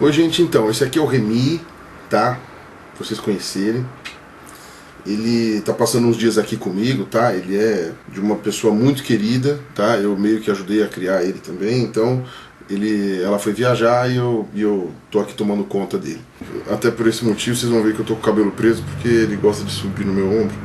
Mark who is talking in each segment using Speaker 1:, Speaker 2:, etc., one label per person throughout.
Speaker 1: Oi gente, então, esse aqui é o Remy, tá? Pra vocês conhecerem. Ele tá passando uns dias aqui comigo, tá? Ele é de uma pessoa muito querida, tá? Eu meio que ajudei a criar ele também, então ela foi viajar e eu tô aqui tomando conta dele. Até por esse motivo vocês vão ver que eu tô com o cabelo preso, porque ele gosta de subir no meu ombro.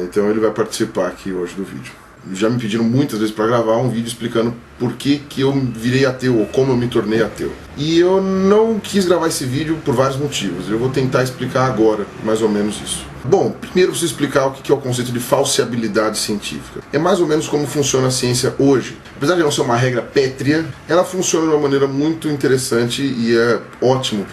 Speaker 1: Então ele vai participar aqui hoje do vídeo. Já me pediram muitas vezes para gravar um vídeo explicando por que eu virei ateu, ou como eu me tornei ateu. E eu não quis gravar esse vídeo por vários motivos. Eu vou tentar explicar agora, mais ou menos isso. Bom, primeiro preciso explicar o que é o conceito de falseabilidade científica. É mais ou menos como funciona a ciência hoje. Apesar de não ser uma regra pétrea, ela funciona de uma maneira muito interessante e é ótimo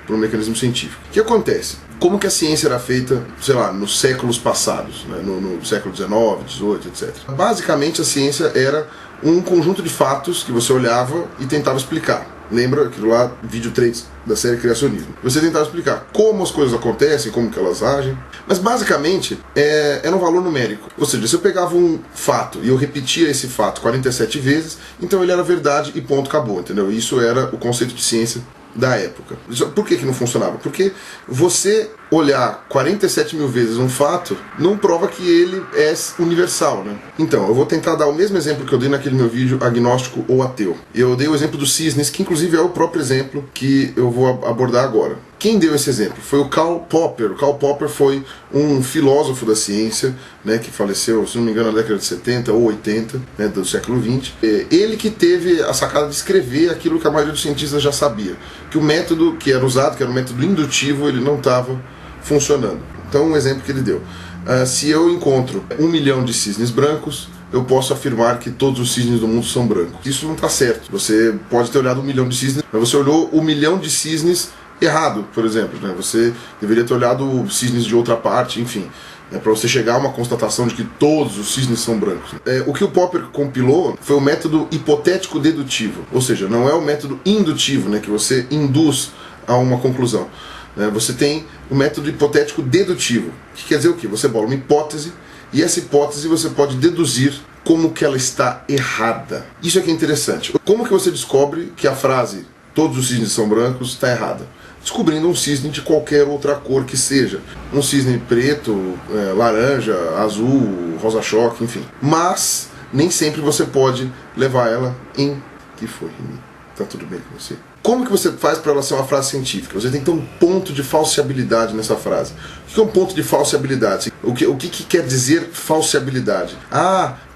Speaker 1: para o mecanismo científico. O que acontece? Como que a ciência era feita, sei lá, nos séculos passados, né? no século XIX, XVIII, etc. Basicamente a ciência era um conjunto de fatos que você olhava e tentava explicar. Lembra aquilo lá, vídeo 3 da série Criacionismo? Você tentava explicar como as coisas acontecem, como que elas agem, mas basicamente era um valor numérico. Ou seja, se eu pegava um fato e eu repetia esse fato 47 vezes, então ele era verdade e ponto, acabou, entendeu? Isso era o conceito de ciência da época. Por que não funcionava? Porque você olhar 47 mil vezes um fato não prova que ele é universal, né? Então, eu vou tentar dar o mesmo exemplo que eu dei naquele meu vídeo agnóstico ou ateu. Eu dei o exemplo dos cisnes, que inclusive é o próprio exemplo que eu vou abordar agora. Quem deu esse exemplo? Foi o Karl Popper. O Karl Popper foi um filósofo da ciência, né, que faleceu, se não me engano, na década de 70 ou 80, né, do século XX. Ele que teve a sacada de escrever aquilo que a maioria dos cientistas já sabia, que o método que era usado, que era o método indutivo, ele não estava funcionando. Então, um exemplo que ele deu. Se eu encontro 1 milhão de cisnes brancos, eu posso afirmar que todos os cisnes do mundo são brancos. Isso não está certo. Você pode ter olhado 1 milhão de cisnes, mas você olhou 1 milhão de cisnes errado, por exemplo, né? Você deveria ter olhado cisnes de outra parte, enfim, né? Para você chegar a uma constatação de que todos os cisnes são brancos. O que o Popper compilou foi o método hipotético dedutivo, ou seja, não é o método indutivo, né, que você induz a uma conclusão. Você tem o método hipotético dedutivo, que quer dizer o quê? Você bola uma hipótese e essa hipótese você pode deduzir como que ela está errada. Isso é que é interessante. Como que você descobre que a frase todos os cisnes são brancos está errada? Descobrindo um cisne de qualquer outra cor que seja. Um cisne preto, laranja, azul, rosa-choque, enfim. Mas nem sempre você pode levar ela em... que foi, Remy? Tá tudo bem com você? Como que você faz para ela ser uma frase científica? Você tem que ter um ponto de falseabilidade nessa frase. O que é um ponto de falseabilidade? O que quer dizer falseabilidade?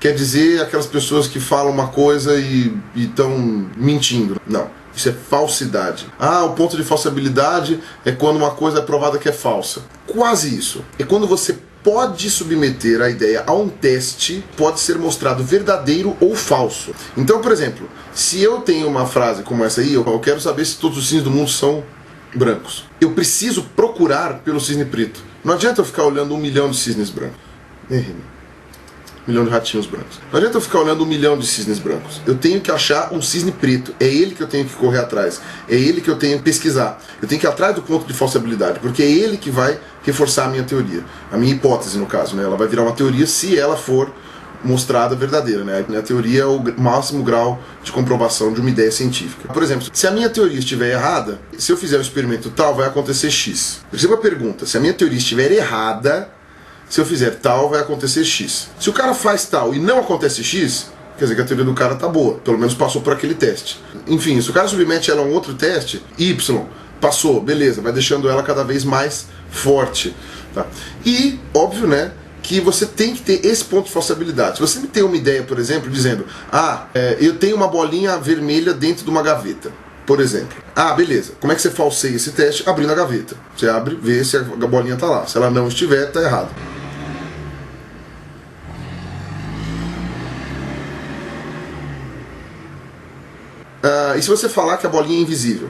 Speaker 1: Quer dizer aquelas pessoas que falam uma coisa e estão mentindo. Não. Isso é falsidade. O ponto de falseabilidade é quando uma coisa é provada que é falsa. Quase isso. É quando você pode submeter a ideia a um teste, pode ser mostrado verdadeiro ou falso. Então, por exemplo, se eu tenho uma frase como essa aí, eu quero saber se todos os cisnes do mundo são brancos. Eu preciso procurar pelo cisne preto. Não adianta eu ficar olhando 1 milhão de cisnes brancos. 1 milhão de ratinhos brancos. Não adianta eu ficar olhando 1 milhão de cisnes brancos. Eu tenho que achar um cisne preto. É ele que eu tenho que correr atrás. É ele que eu tenho que pesquisar. Eu tenho que ir atrás do ponto de falseabilidade, porque é ele que vai reforçar a minha teoria. A minha hipótese, no caso, né? Ela vai virar uma teoria se ela for mostrada verdadeira, né? A teoria é o máximo grau de comprovação de uma ideia científica. Por exemplo, se a minha teoria estiver errada, se eu fizer um experimento tal, vai acontecer X. Perceba a pergunta. Se a minha teoria estiver errada, se eu fizer tal, vai acontecer X. Se o cara faz tal e não acontece X, quer dizer que a teoria do cara tá boa. Pelo menos passou por aquele teste. Enfim, se o cara submete ela a um outro teste, Y, passou, beleza, vai deixando ela cada vez mais forte. Tá? E, óbvio, né, que você tem que ter esse ponto de falseabilidade. Se você me tem uma ideia, por exemplo, dizendo eu tenho uma bolinha vermelha dentro de uma gaveta, por exemplo. Beleza. Como é que você falseia esse teste? Abrindo a gaveta. Você abre, vê se a bolinha tá lá. Se ela não estiver, tá errado. E se você falar que a bolinha é invisível?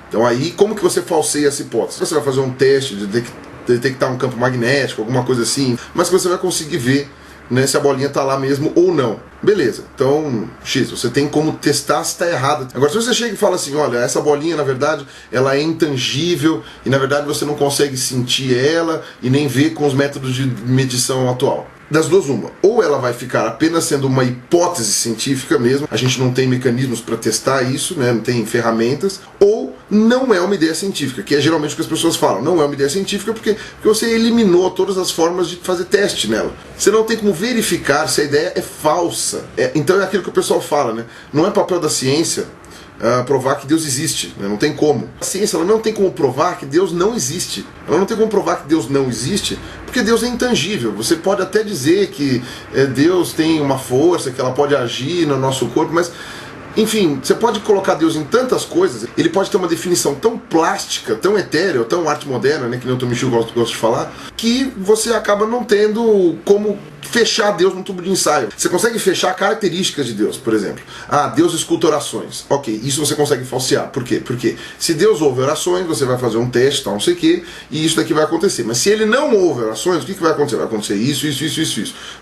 Speaker 1: Então aí, como que você falseia essa hipótese? Você vai fazer um teste de detectar um campo magnético, alguma coisa assim, mas que você vai conseguir ver, né, se a bolinha está lá mesmo ou não. Beleza, então, X, você tem como testar se está errado. Agora, se você chega e fala assim, olha, essa bolinha, na verdade, ela é intangível, e na verdade você não consegue sentir ela, e nem ver com os métodos de medição atual. Das duas, uma. Ou ela vai ficar apenas sendo uma hipótese científica mesmo, a gente não tem mecanismos para testar isso, né, não tem ferramentas, ou não é uma ideia científica, que é geralmente o que as pessoas falam. Não é uma ideia científica porque você eliminou todas as formas de fazer teste nela. Você não tem como verificar se a ideia é falsa. Então é aquilo que o pessoal fala, né? Não é papel da ciência provar que Deus existe, né? Não tem como. A ciência ela não tem como provar que Deus não existe. Ela não tem como provar que Deus não existe, porque Deus é intangível. Você pode até dizer que Deus tem uma força, que ela pode agir no nosso corpo, mas enfim, você pode colocar Deus em tantas coisas, ele pode ter uma definição tão plástica, tão etérea, tão arte moderna, né, que nem o Tomichu gosta de falar, que você acaba não tendo como fechar Deus num tubo de ensaio. Você consegue fechar características de Deus, por exemplo. Deus escuta orações. Ok, isso você consegue falsear. Por quê? Porque se Deus ouve orações, você vai fazer um teste, tal, não sei o quê, e isso daqui vai acontecer. Mas se ele não ouve orações, o que vai acontecer? Vai acontecer isso.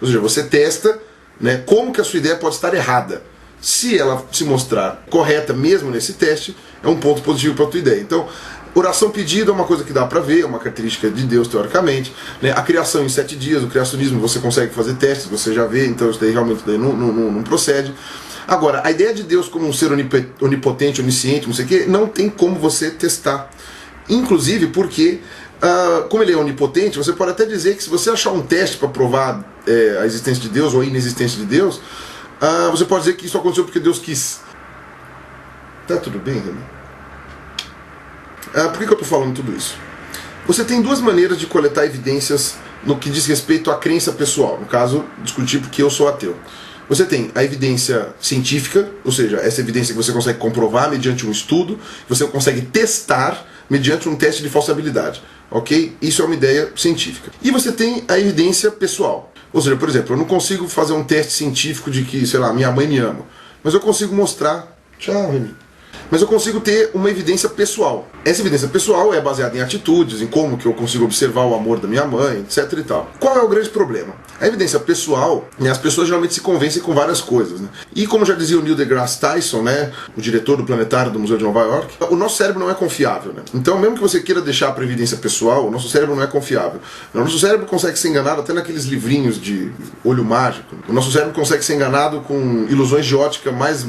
Speaker 1: Ou seja, você testa, né, como que a sua ideia pode estar errada. Se ela se mostrar correta mesmo nesse teste, é um ponto positivo para a tua ideia. Então, oração pedida é uma coisa que dá para ver, é uma característica de Deus teoricamente, né? A criação em 7 dias, o criacionismo, você consegue fazer testes, você já vê, então isso daí realmente não procede. Agora, a ideia de Deus como um ser onipotente, onisciente, não sei o quê, não tem como você testar. Inclusive porque, como ele é onipotente, você pode até dizer que se você achar um teste para provar a existência de Deus ou a inexistência de Deus, você pode dizer que isso aconteceu porque Deus quis. Tá tudo bem, Renan? Por que eu estou falando tudo isso? Você tem 2 maneiras de coletar evidências no que diz respeito à crença pessoal. No caso, discutir porque eu sou ateu. Você tem a evidência científica, ou seja, essa evidência que você consegue comprovar mediante um estudo, que você consegue testar mediante um teste de falsabilidade. Ok? Isso é uma ideia científica. E você tem a evidência pessoal. Ou seja, por exemplo, eu não consigo fazer um teste científico de que, sei lá, minha mãe me ama. Mas eu consigo mostrar... Tchau, Reni. Mas eu consigo ter uma evidência pessoal. Essa evidência pessoal é baseada em atitudes, em como que eu consigo observar o amor da minha mãe, etc e tal. Qual é o grande problema? A evidência pessoal, né, as pessoas geralmente se convencem com várias coisas, né? E como já dizia o Neil deGrasse Tyson, né, o diretor do planetário do Museu de Nova York, o nosso cérebro não é confiável, né? Então mesmo que você queira deixar para evidência pessoal, o nosso cérebro não é confiável. O nosso cérebro consegue ser enganado até naqueles livrinhos de olho mágico. O nosso cérebro consegue ser enganado com ilusões de ótica mais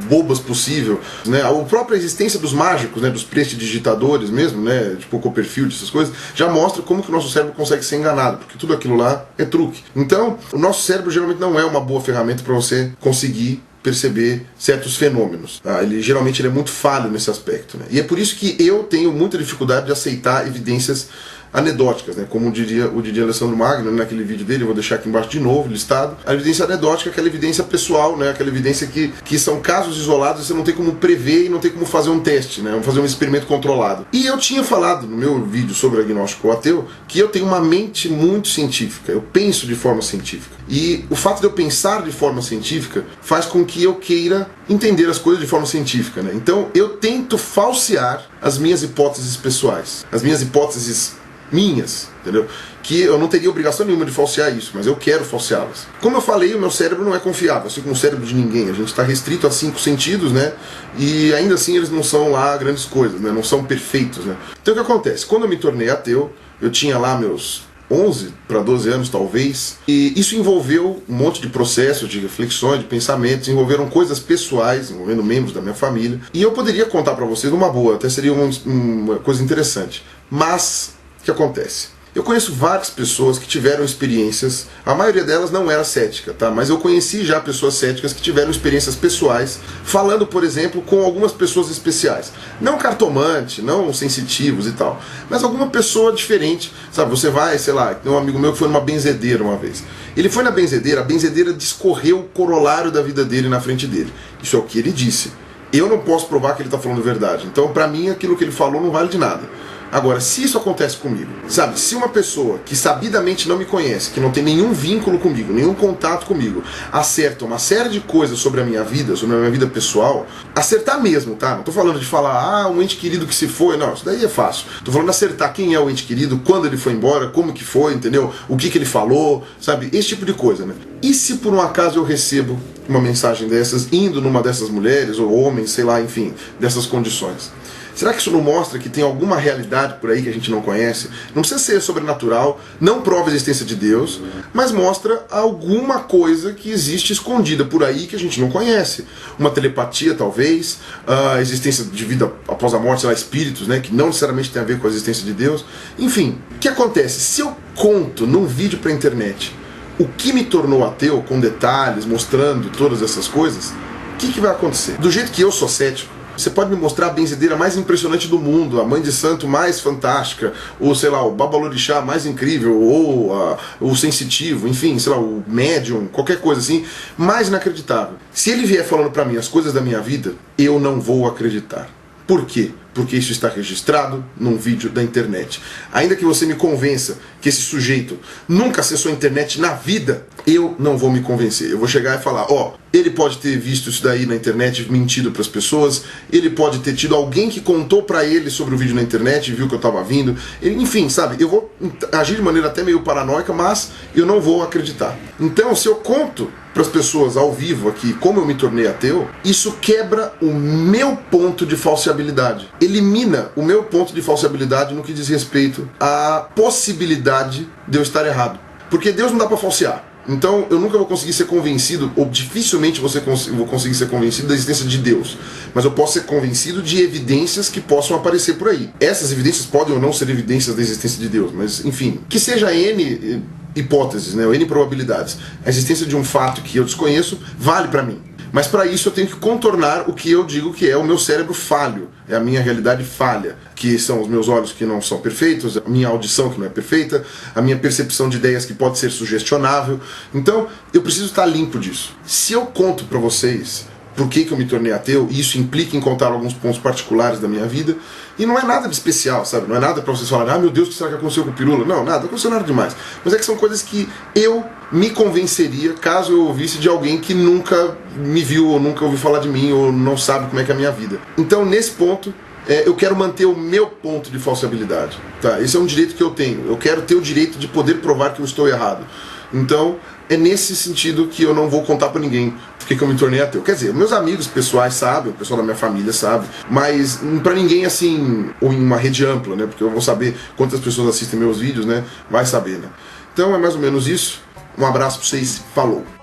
Speaker 1: bobas possível, né? A própria existência dos mágicos, né, dos prestidigitadores mesmo, né, tipo Copperfield, essas coisas, já mostra como que o nosso cérebro consegue ser enganado, porque tudo aquilo lá é truque. Então, o nosso cérebro geralmente não é uma boa ferramenta para você conseguir perceber certos fenômenos. Ele geralmente é muito falho nesse aspecto, né? E é por isso que eu tenho muita dificuldade de aceitar evidências anedóticas, né? Como diria Alessandro Magno naquele vídeo dele, eu vou deixar aqui embaixo de novo listado. A evidência anedótica é aquela evidência pessoal, né? Aquela evidência que são casos isolados, você não tem como prever e não tem como fazer um teste, né? Fazer um experimento controlado. E eu tinha falado no meu vídeo sobre agnóstico ateu que eu tenho uma mente muito científica, eu penso de forma científica. E o fato de eu pensar de forma científica faz com que eu queira entender as coisas de forma científica, né? Então eu tento falsear as minhas hipóteses pessoais, as minhas hipóteses minhas, entendeu? Que eu não teria obrigação nenhuma de falsear isso, mas eu quero falseá-las. Como eu falei, o meu cérebro não é confiável, assim como o cérebro de ninguém. A gente está restrito a 5 sentidos, né? E ainda assim eles não são lá grandes coisas, né? Não são perfeitos, né? Então o que acontece? Quando eu me tornei ateu, eu tinha lá meus 11 para 12 anos talvez, e isso envolveu um monte de processos, de reflexões, de pensamentos, envolveram coisas pessoais, envolvendo membros da minha família, e eu poderia contar para vocês uma boa, até seria uma coisa interessante, mas o que acontece? Eu conheço várias pessoas que tiveram experiências, a maioria delas não era cética, tá? Mas eu conheci já pessoas céticas que tiveram experiências pessoais, falando, por exemplo, com algumas pessoas especiais. Não cartomante, não sensitivos e tal, mas alguma pessoa diferente, sabe? Você vai, sei lá, tem um amigo meu que foi numa benzedeira uma vez. Ele foi na benzedeira, a benzedeira discorreu o corolário da vida dele na frente dele. Isso é o que ele disse. Eu não posso provar que ele está falando verdade, então pra mim aquilo que ele falou não vale de nada. Agora, se isso acontece comigo, sabe, se uma pessoa que sabidamente não me conhece, que não tem nenhum vínculo comigo, nenhum contato comigo, acerta uma série de coisas sobre a minha vida pessoal, acertar mesmo, tá? Não tô falando de falar, um ente querido que se foi, não, isso daí é fácil. Tô falando de acertar quem é o ente querido, quando ele foi embora, como que foi, entendeu? O que ele falou, sabe? Esse tipo de coisa, né? E se por um acaso eu recebo uma mensagem dessas, indo numa dessas mulheres, ou homens, sei lá, enfim, dessas condições? Será que isso não mostra que tem alguma realidade por aí que a gente não conhece? Não precisa ser sobrenatural, não prova a existência de Deus, mas mostra alguma coisa que existe escondida por aí que a gente não conhece. Uma telepatia, talvez, a existência de vida após a morte, sei lá, espíritos, né, que não necessariamente tem a ver com a existência de Deus. Enfim, o que acontece? Se eu conto num vídeo para a internet o que me tornou ateu, com detalhes, mostrando todas essas coisas, o que vai acontecer? Do jeito que eu sou cético, você pode me mostrar a benzedeira mais impressionante do mundo, a mãe de santo mais fantástica, ou sei lá, o babalorixá mais incrível, ou o sensitivo, enfim, sei lá, o médium, qualquer coisa assim, mais inacreditável. Se ele vier falando pra mim as coisas da minha vida, eu não vou acreditar. Por quê? Porque isso está registrado num vídeo da internet. Ainda que você me convença que esse sujeito nunca acessou a internet na vida, eu não vou me convencer. Eu vou chegar e falar, ele pode ter visto isso daí na internet, mentido para as pessoas, ele pode ter tido alguém que contou para ele sobre o vídeo na internet e viu que eu estava vindo, enfim, sabe, eu vou agir de maneira até meio paranoica, mas eu não vou acreditar. Então, se eu conto para as pessoas ao vivo aqui como eu me tornei ateu, isso quebra o meu ponto de falseabilidade. Elimina o meu ponto de falseabilidade no que diz respeito à possibilidade de eu estar errado. Porque Deus não dá para falsear. Então eu nunca vou conseguir ser convencido, ou dificilmente vou conseguir ser convencido da existência de Deus. Mas eu posso ser convencido de evidências que possam aparecer por aí. Essas evidências podem ou não ser evidências da existência de Deus, mas enfim, que seja N hipóteses, né, ou N probabilidades. A existência de um fato que eu desconheço vale para mim. Mas para isso eu tenho que contornar o que eu digo que é o meu cérebro falho, é a minha realidade falha, que são os meus olhos que não são perfeitos, a minha audição que não é perfeita, a minha percepção de ideias que pode ser sugestionável. Então eu preciso estar limpo disso. Se eu conto para vocês por que eu me tornei ateu, e isso implica em contar alguns pontos particulares da minha vida, e não é nada de especial, sabe? Não é nada para vocês falarem, meu Deus, o que será que aconteceu com o Pirula? Não, nada, não aconteceu nada demais. Mas é que são coisas que eu me convenceria caso eu ouvisse de alguém que nunca me viu, ou nunca ouviu falar de mim, ou não sabe como é que é a minha vida. Então, nesse ponto, eu quero manter o meu ponto de falseabilidade. Tá? Esse é um direito que eu tenho. Eu quero ter o direito de poder provar que eu estou errado. Então, é nesse sentido que eu não vou contar pra ninguém porque eu me tornei ateu. Quer dizer, meus amigos pessoais sabem, o pessoal da minha família sabe, mas pra ninguém assim, ou em uma rede ampla, né? Porque eu vou saber quantas pessoas assistem meus vídeos, né? Vai saber, né? Então é mais ou menos isso. Um abraço pra vocês, falou!